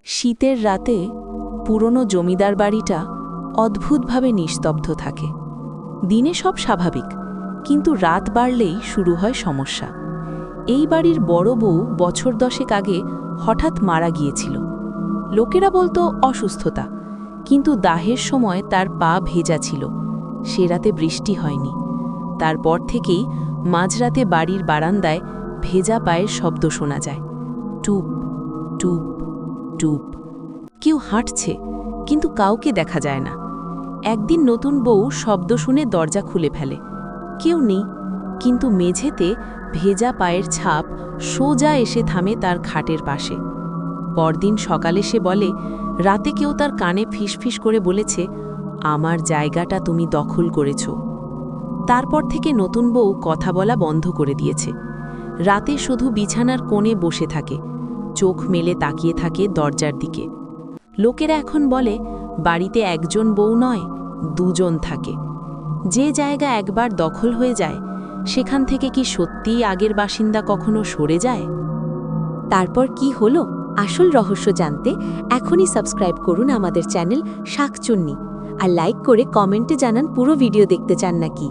শীতের রাতে পুরনো জমিদার বাড়িটা অদ্ভুতভাবে নিস্তব্ধ থাকে। দিনে সব স্বাভাবিক, কিন্তু রাত বাড়লেই শুরু হয় সমস্যা। এই বাড়ির বড় বউ বছর 10 আগে হঠাৎ মারা গিয়েছিল। লোকেরা বলতো অসুস্থতা, কিন্তু দাহের সময় তার পা ভেজা ছিল। সে রাতে বৃষ্টি হয়নি। তারপর থেকেই মাঝরাতে বাড়ির বারান্দায় ভেজা পায়ের শব্দ শোনা যায়। টুপ টুপ টুপ। কেউ হাঁটছে, কিন্তু কাউকে দেখা যায় না। একদিন নতুন বউ শব্দ শুনে দরজা খুলে ফেলে। কেউ নেই, কিন্তু মেঝেতে ভেজা পায়ের ছাপ সোজা এসে থামে তার খাটের পাশে। পরদিন সকালে সে বলে, রাতে কেউ তার কানে ফিসফিস করে বলেছে, আমার জায়গাটা তুমি দখল করেছ। তারপর থেকে নতুন বউ কথা বলা বন্ধ করে দিয়েছে। রাতে শুধু বিছানার কোণে বসে থাকে, চোখ মেলে তাকিয়ে থাকে দরজার দিকে। লোকেরা এখন বলে, বাড়িতে একজন বউ নয়, দুজন থাকে। যে জায়গা একবার দখল হয়ে যায়, সেখান থেকে কি সত্যিই আগের বাসিন্দা কখনো সরে যায়? তারপর কি হলো আসল রহস্য জানতে এখনই সাবস্ক্রাইব করুন আমাদের চ্যানেল শাকচুন্নি, আর লাইক করে কমেন্টে জানান পুরো ভিডিও দেখতে চান নাকি।